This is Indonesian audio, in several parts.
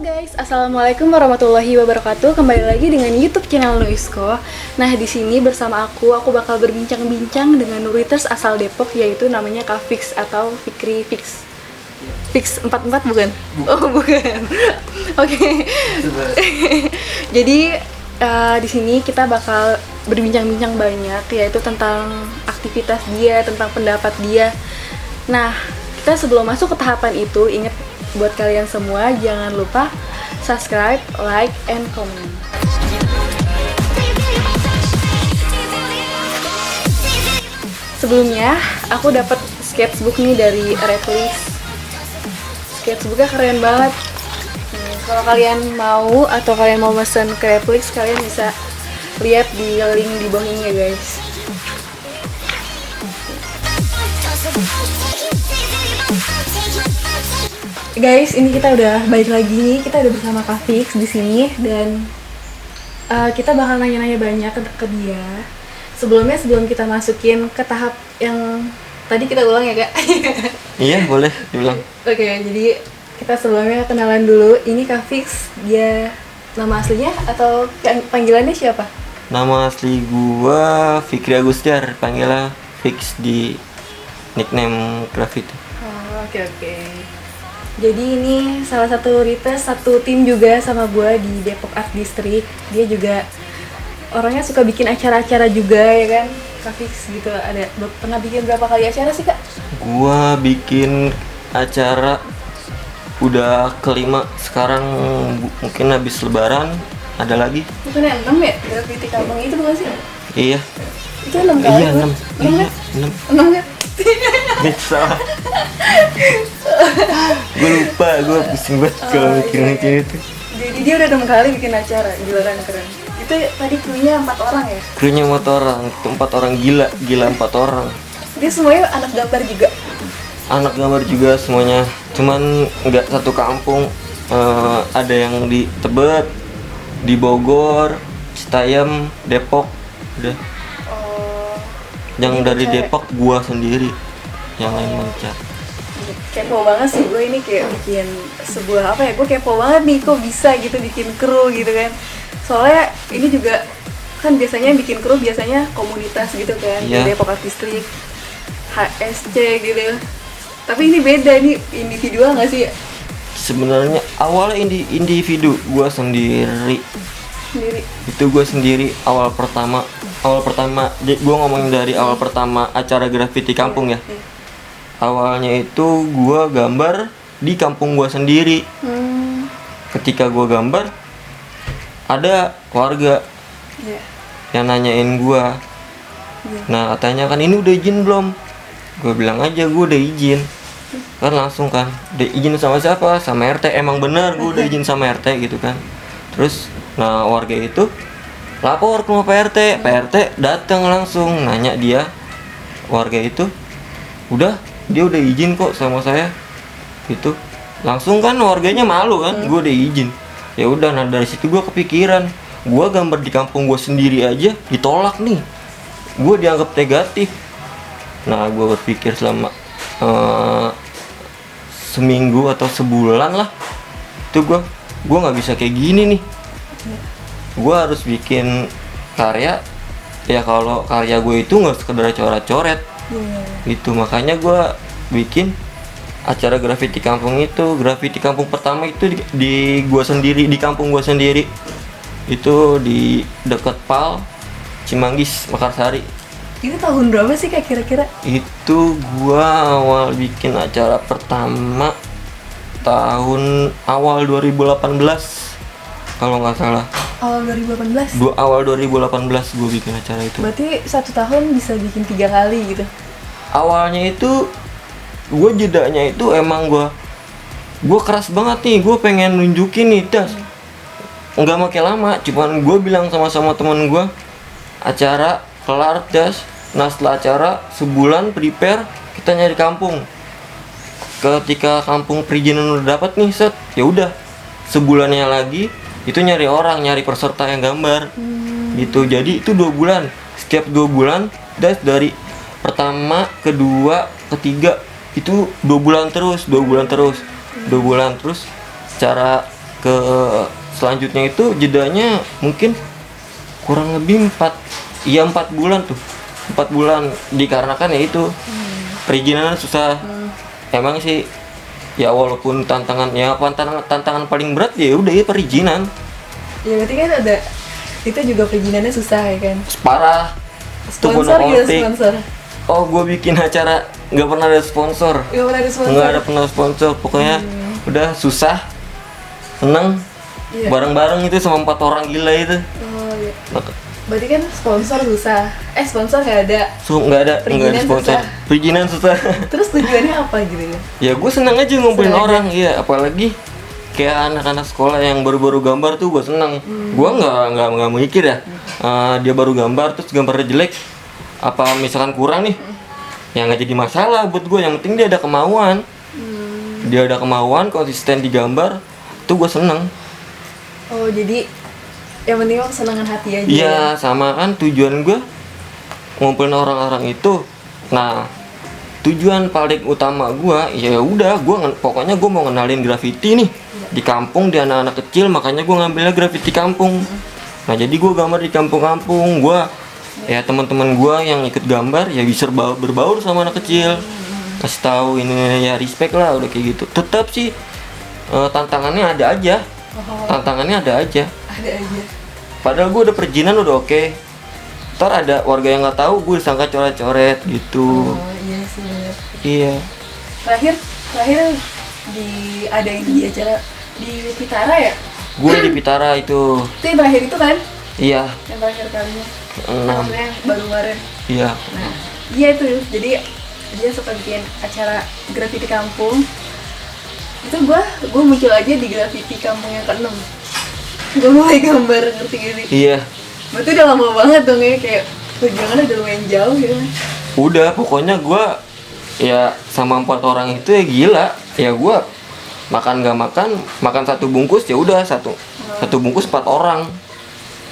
Guys, assalamualaikum warahmatullahi wabarakatuh. Kembali lagi dengan YouTube channel Nuisko. Nah, di sini bersama aku bakal berbincang-bincang dengan Nuriters asal Depok, yaitu namanya Kak Fix atau Fikri Fix. Fix 44 bukan? Oh, bukan. Oke. Jadi di sini kita bakal berbincang-bincang banyak, yaitu tentang aktivitas dia, tentang pendapat dia. Nah, kita sebelum masuk ke tahapan itu, ingat buat kalian semua, jangan lupa subscribe, like, and comment. Sebelumnya, aku dapat sketchbook nih dari Reflix. Sketchbooknya keren banget. Kalau kalian mau atau kalian mau pesan ke Reflix, kalian bisa lihat di link di bawah ini ya guys. Guys, ini kita udah balik lagi nih. Kita udah bersama Kak Fix di sini dan kita bakal nanya-nanya banyak ke dia. Sebelum kita masukin ke tahap yang tadi kita ulang ya, Kak? Iya, boleh diulang. Oke, jadi kita sebelumnya kenalan dulu. Ini Kak Fix, dia nama aslinya atau panggilannya siapa? Nama asli gua Fikri Agustiar, panggilnya Fix di nickname Graffiti. Oh, oke. Jadi ini salah satu Rites, satu tim juga sama gue di Depok Art District. Dia juga orangnya suka bikin acara-acara juga ya kan, Kak Fix gitu. Pernah bikin berapa kali acara sih, Kak? Gua bikin acara udah kelima sekarang, mungkin habis lebaran ada lagi. Bukan 6 ya? Graffiti Kampung itu bukan sih? Iya. Itu 6 kali? Iya, 6. Iya, 6. 6 kan? Salah. Gue lupa, gue pusing banget kalau mikirin itu. Jadi dia udah 6 kali bikin acara, gila kan, keren. Itu tadi krunya 4 orang ya? Krunya 4 orang, 4 orang gila 4 orang. Dia semuanya anak gambar juga? Anak gambar juga semuanya, cuman nggak satu kampung. Ada yang di Tebet, di Bogor, Citayam, Depok, udah. Yang dari Depok gua sendiri, yang lain mancar. Kepo banget sih gue ini, kayak bikin sebuah apa ya, gue kepo banget nih kok bisa gitu bikin kru gitu kan. Soalnya ini juga kan biasanya bikin kru biasanya komunitas gitu kan, Iya. Depok Art District, HSC gitu. Tapi ini beda, ini individual nggak sih? Sebenarnya awalnya individu, gua sendiri. Itu gua sendiri awal pertama. Gua ngomongin dari awal pertama acara graffiti kampung ya. Awalnya itu gua gambar di kampung gua sendiri. Ketika gua gambar, ada warga yang nanyain gua. Nah, katanya kan ini udah izin belum? Gua bilang aja gua udah izin. Kan langsung kan, udah izin sama siapa? Sama RT. Emang bener gua udah izin sama RT gitu kan. Terus, nah warga itu lapor ke rumah PRT. PRT datang langsung nanya dia, warga itu, dia udah izin kok sama saya. Gitu. Langsung kan warganya malu kan, gue udah izin. Ya udah, nah dari situ gue kepikiran, gue gambar di kampung gue sendiri aja ditolak nih. Gue dianggap negatif. Nah, gue berpikir selama seminggu atau sebulan lah, itu gue nggak bisa kayak gini nih. Gue harus bikin karya, ya kalau karya gue itu nggak sekedar coret-coret. Itu makanya gue bikin acara graffiti kampung itu. Graffiti kampung pertama itu di gue sendiri, di kampung gue sendiri. Itu di dekat Pal, Cimanggis, Mekarsari. Itu tahun berapa sih Kak kira-kira? Itu gue awal bikin acara pertama tahun awal 2018 kalau nggak salah. Awal 2018? Awal 2018 gue bikin acara itu. Berarti 1 tahun bisa bikin 3 kali gitu? Awalnya itu gue jedanya itu emang gue keras banget nih, gue pengen nunjukin nih das. Nggak makin lama, cuman gue bilang sama teman gue, acara kelar das. Nah setelah acara sebulan prepare, kita nyari kampung. Ketika kampung perizinan udah dapat nih set, ya udah sebulannya lagi itu nyari orang, nyari peserta yang gambar. Gitu. Jadi itu 2 bulan. Setiap 2 bulan dari pertama, kedua, ketiga itu 2 bulan terus. 2 bulan terus. Cara ke selanjutnya itu jedanya mungkin kurang lebih 4 bulan tuh. 4 bulan dikarenakan ya itu perizinannya susah. Emang sih ya walaupun tantangan paling berat ya udah ya perizinan. Ya berarti kan ada itu juga perizinannya susah ya kan. Parah. Sponsor gitu sponsor. Oh, gue bikin acara nggak pernah ada sponsor. Nggak ada pernah sponsor. Pokoknya udah susah, seneng, bareng-bareng itu sama 4 orang gila itu. Oh iya. Berarti kan sponsor susah. Sponsor nggak ada. Nggak ada sponsor. Perizinan susah. Terus tujuannya apa gitu ya? Ya gue seneng aja ngumpulin orang, iya. Apalagi kayak anak-anak sekolah yang baru-baru gambar tuh gue seneng. Gue nggak mikir ya. Dia baru gambar terus gambarnya jelek. Apa misalkan kurang nih? Ya nggak jadi masalah buat gue. Yang penting dia ada kemauan. Dia ada kemauan, konsisten di gambar. Tuh gue seneng. Oh jadi yang penting kesenangan hati aja. Iya, sama kan tujuan gue ngumpulin orang-orang itu. Nah, tujuan paling utama gue ya udah pokoknya gue mau ngenalin graffiti nih di kampung, di anak-anak kecil, makanya gue ngambilnya graffiti kampung. Nah, jadi gue gambar di kampung-kampung. Gue ya teman-teman gue yang ikut gambar ya bisa berbaur sama anak kecil. Kasih tahu ini ya respect lah udah kayak gitu. Tetap sih tantangannya ada aja. Tantangannya ada aja. Padahal gue udah perizinan udah oke. Ntar ada warga yang nggak tahu gue disangka coret-coret gitu. Oh iya sih bener. Iya. Terakhir diadain di acara di Pitara ya? Gue di Pitara itu. Itu yang terakhir itu kan? Iya. Yang terakhir kalinya. 6. Maksudnya yang baru kemarin. Iya. Nah, iya itu. Jadi dia suka bikin acara graffiti kampung. Itu gue muncul aja di graffiti kampung yang ke-6. Gue mulai gambar ngerti gini. Iya. Berarti udah lama banget dong ya, kayak perjuangannya udah lumayan jauh gitu. Udah pokoknya gue ya sama 4 orang itu ya gila. Ya gue makan gak makan 1 bungkus ya udah satu bungkus 4 orang.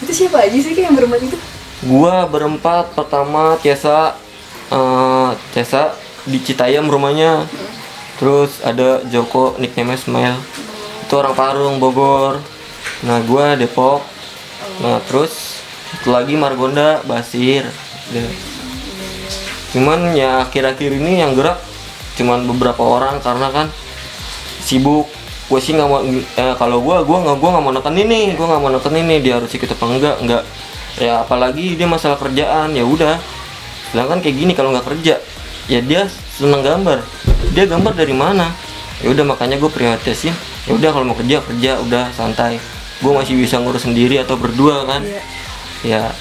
Itu siapa aja sih kayak yang berempat itu? Gue berempat, pertama Cesa di Citayam rumahnya. Terus ada Joko, nickname Smile. Itu orang Parung, Bogor. Nah, gue Depok. Nah, terus satu lagi Margonda, Basir. Cuman ya akhir-akhir ini yang gerak cuman beberapa orang karena kan sibuk. Gue sih nggak mau kalau gue nggak mau nekenin nih, dia harus ikut apa enggak. Ya apalagi dia masalah kerjaan, ya udah. Sedangkan kayak gini kalau nggak kerja, ya dia seneng gambar. Dia gambar dari mana? Ya udah makanya gue prioritasin. Ya udah kalau mau kerja udah santai. Gue masih bisa ngurus sendiri atau berdua kan. Ya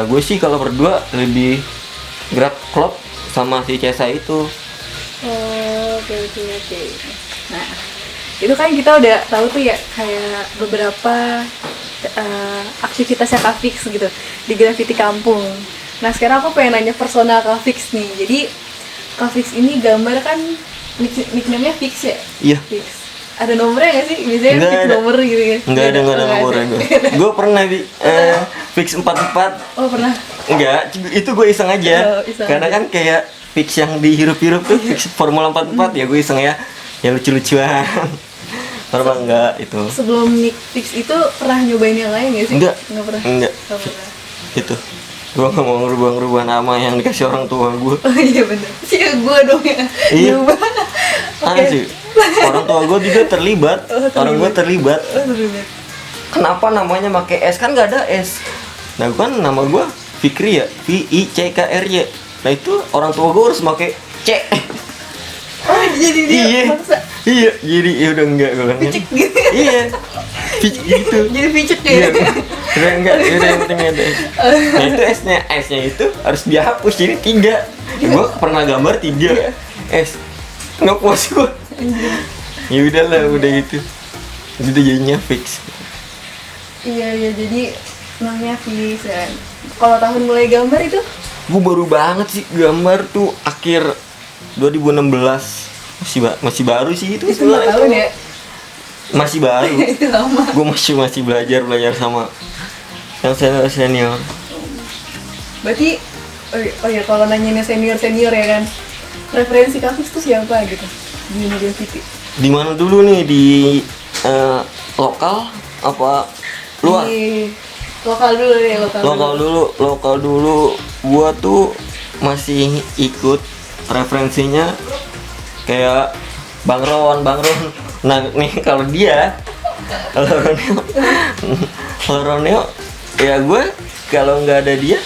gue sih kalau berdua lebih gerak klop sama si Cesa itu. Oke. Nah itu kan kita udah tahu tuh ya kayak beberapa aktivitasnya Kak Fix gitu di graffiti kampung. Nah sekarang aku pengen nanya personal Kak Fix nih. Jadi Kak Fix ini gambar kan nickname-nya Fix ya? Iya. Fix. Ada nomornya nggak sih? Biasanya nggak Fix ada. nomor gitu kan? Nggak ada nomornya gue. Gue pernah Fix 44. Oh pernah? Enggak, itu gue iseng aja. Iseng Karena aja. kan kayak Fix yang dihirup-hirup tuh Fix Formula 44 ya gue iseng ya. Ya lucu-lucuan. Pernah enggak itu? Sebelum Nick Fix itu pernah nyobain yang lain nggak sih? Enggak. Nggak pernah? Enggak. Nggak pernah. Itu. Gue gak mau ngerubah-ngerubah nama yang dikasih orang tua gue. Oh iya bener. Sih gue dong ya. Iya. Nyoba. Anjir. Orang tua gue juga terlibat. Orang gue terlibat. Terlibat. Kenapa namanya pakai S? Kan nggak ada S. Nah kan nama gue Fikri ya, VICKRY. Nah itu orang tua gue harus pakai C. Oh jadi dia Iya. maksa. Iya, jadi ya udah enggak gue kan. Picik gitu. Iya. Picik gitu. Jadi picik Iya. ya. Udah enggak, udah yang penting ada S. Nah itu S-nya itu harus dihapus jadi 3. Gue pernah gambar 3 S. Nggak puas gue. Ya udahlah, udah itu. Udah jadinya Fix. Iya jadi namanya Fix ya. Kalau tahun mulai gambar itu? Gue baru banget sih gambar tuh akhir 2016. Masih baru sih itu. Itu 4 tahun ya? Masih baru. Itu lama. Gue masih belajar sama yang senior. Berarti oh ya kalau nanyain senior ya kan, referensi Kak Fix tuh siapa gitu di dunia graffiti? Di mana dulu nih di lokal apa luar? Di lokal dulu deh, Lokal dulu gua tuh masih ikut referensinya kayak Bang Ron. Nah nih kalau Roneo ya gue kalau nggak ada dia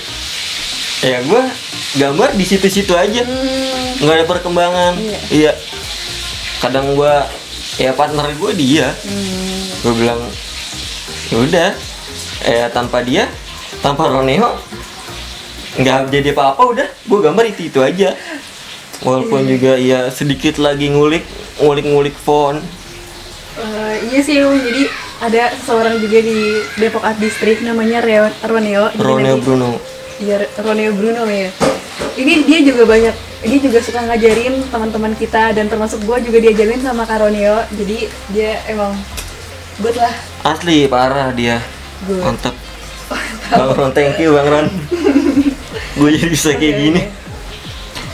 ya gue gambar di situ-situ aja, nggak ada perkembangan. Iya, kadang gue ya partner gue dia, gue bilang ya udah tanpa Roneo nggak jadi apa-apa, udah gue gambar itu aja. Walaupun juga ya sedikit lagi ngulik font. Iya sih, jadi ada seseorang juga di Depok Art District namanya Roneo. Bruno. Iya, Roneo Bruno ya. Ini dia juga suka ngajarin teman-teman kita, dan termasuk gue juga diajarin sama Kak Roneo. Jadi dia emang good lah. Asli parah dia. Good. Mantap. Bang Ron, thank you Bang Ron. Gue jadi bisa kayak gini.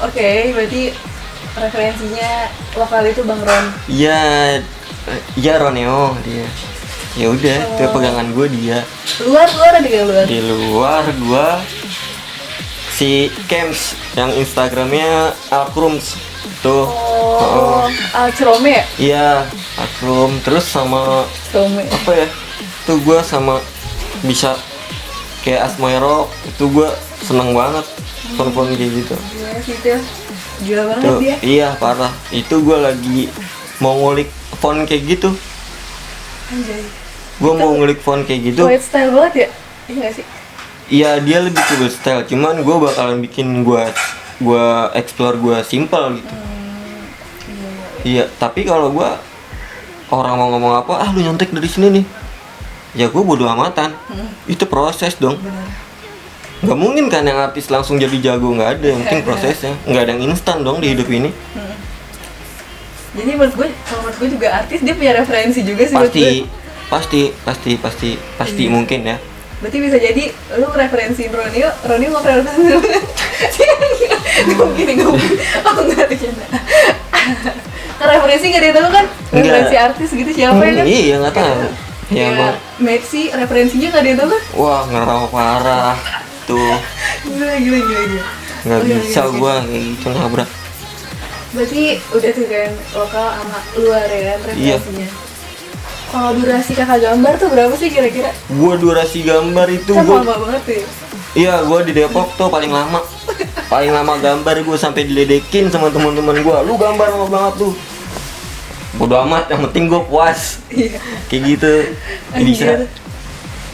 Oke, berarti referensinya lokal itu Bang Ron. Iya Roneo dia. Ya udah, itu pegangan gue dia. Luar ada di luar. Di luar gue si Kems yang Instagramnya Alkrums tuh. Alcrome ya? Iya, Alkrum. Terus sama Crome. apa ya? Tuh gue sama bisa kayak Asmoero, itu gue seneng banget font kayak gitu. Gimana sih itu? Gila banget Tuh, dia. iya parah. Itu gue lagi mau ngulik font kayak gitu. Anjay. Gue mau ngulik font kayak gitu. White style banget ya? Iya gak sih? Iya, dia lebih ke build style. Cuman gue bakalan bikin gue explore gue simple gitu. Iya, tapi kalau gue orang mau ngomong apa, lu nyontek dari sini nih. Ya gue bodo amatan. Itu proses dong. Benar. Nggak mungkin kan yang artis langsung jadi jago, nggak ada. Yang penting prosesnya. Nggak ada yang instan dong di hidup ini. Jadi menurut gue juga artis dia punya referensi juga sih menurut gue. Pasti mungkin ya. Berarti bisa jadi lu referensiin Ronio nggak referensiin lu. Gak mungkin. Oh enggak, bercanda. Referensi nggak dia tahu kan? Referensi artis gitu siapa ya kan? Iya, nggak tahu. Ya bang. Messi referensinya nggak dia tahu kan? Wah, ngerau parah tuh. Gila. Nggak bisa gua kayak gitu nabrak. Berarti udah tuh kan lokal sama luar ya kan referensinya. Kalau durasi kakak gambar tuh berapa sih kira-kira? Gua durasi gambar itu Kan lama banget ya. Iya, gua di Depok tuh paling lama. Paling lama gambar gua sampai diledekin sama teman-teman gua. Lu gambar lama banget tuh. Bodo amat, yang penting gua puas. Iya. Kayak gitu. Bisa.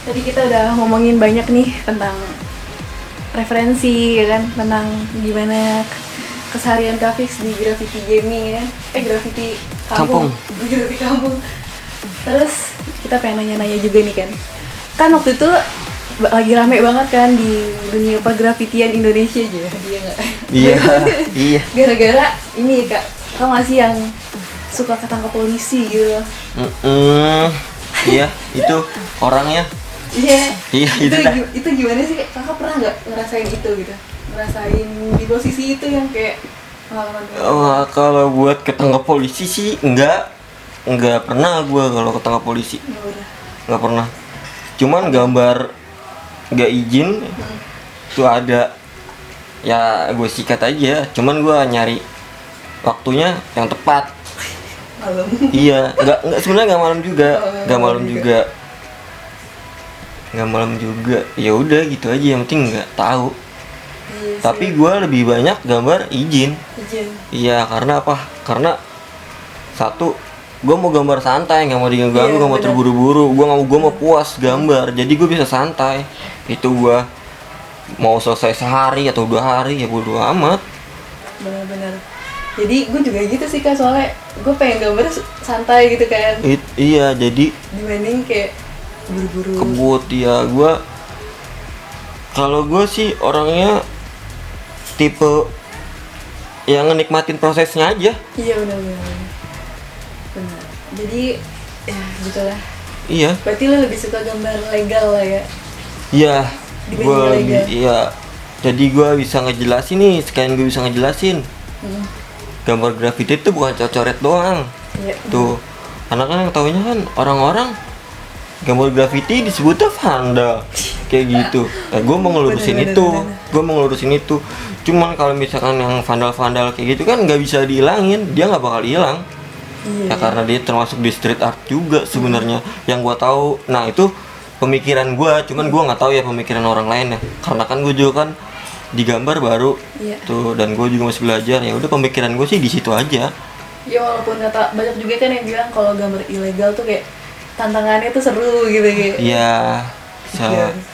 Tadi kita udah ngomongin banyak nih tentang referensi ya kan, tentang gimana keseharian Kak Fix di graffiti gaming ya. Graffiti kampung. Graffiti kampung. Terus kita pengen nanya-nanya juga nih kan. Kan waktu itu lagi rame banget kan di dunia pergrafitian Indonesia aja, dia nggak? Iya. Gara-gara ini Kak, tau nggak sih yang suka ketangkap polisi gitu? Iya, itu orangnya. Iya. Iya, Itu gimana sih? Kakak pernah nggak ngerasain itu gitu? Ngerasain di posisi itu yang kayak pengalaman? Kalau buat ketangkap polisi sih nggak pernah gue kalau ketangkap polisi. Nggak pernah. Cuman gambar nggak izin itu ada, ya gue sikat aja. Cuman gue nyari waktunya yang tepat. Malam. Iya, nggak sebenarnya nggak malam juga. Ya udah gitu aja, yang penting nggak tahu. Iya, Tapi gue lebih banyak gambar izin. Iya, karena apa? Karena satu, gue mau gambar santai, nggak mau diganggu, nggak mau terburu-buru. Gue mau puas gambar, jadi gue bisa santai. Itu gue mau selesai sehari atau 2 hari ya bodo amat. Benar-benar. Jadi gue juga gitu sih Kak, soalnya gue pengen gambar santai gitu kan. Iya, jadi dibanding kayak buru-buru kebut ya. Kalau gue sih orangnya tipe yang nikmatin prosesnya aja. Iya benar. Jadi ya gitulah. Iya. Berarti lo lebih suka gambar legal lah ya? Iya. Dibanding Gue lebih legal. iya. Jadi gue bisa ngejelasin nih, sekalian gue bisa ngejelasin. Gambar graffiti itu bukan coret doang. Iya. Tuh. Karena kan yang taunya kan orang-orang gambar graffiti disebutnya vandal kayak gitu. Nah, gue mau ngelurusin itu, Cuman kalau misalkan yang vandal kayak gitu kan nggak bisa dihilangin, dia nggak bakal hilang. Ya karena dia termasuk di street art juga sebenarnya. Yang gue tahu, nah itu pemikiran gue, cuman gue nggak tahu ya pemikiran orang lain ya. Karena kan gue juga kan digambar baru tuh, dan gue juga masih belajar. Ya udah, pemikiran gue sih di situ aja. Ya walaupun kata banyak juga kan yang bilang kalau gambar ilegal tuh kayak tantangannya tuh seru gitu kayak. Iya.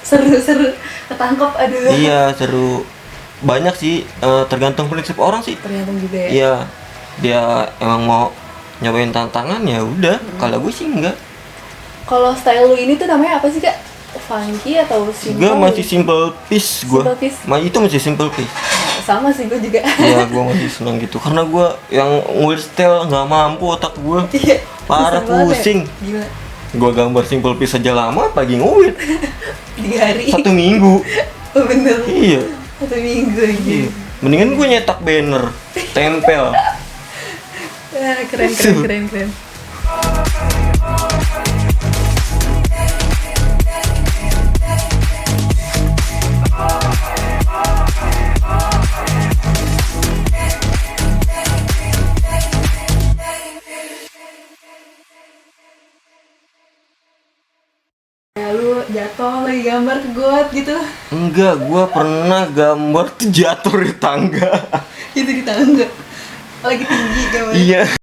Seru ketangkep, aduh. Iya, seru. Banyak sih, tergantung prinsip orang sih. Tergantung juga ya. Iya, dia emang mau nyobain tantangan ya udah. Kalau gue sih enggak. Kalau style lu ini tuh namanya apa sih, Kak? Funky atau simple? Gue masih simple piece gue. Itu masih simple piece. Sama sih gue juga. Iya, gue masih senang gitu. Karena gue yang weird style nggak mampu otak gue. Parah, pusing. Gila. Gue gambar simple piece aja lama, pagi nguit 3 hari. 1 minggu. Oh bener. Iya. 1 minggu aja. Iya. Mendingan gue nyetak banner, tempel. Keren. Ya lu jatuh lagi gambar ke got gitu. Enggak, gue pernah gambar tuh jatuh di tangga. Itu di tangga. Lagi tinggi gambar. Iya.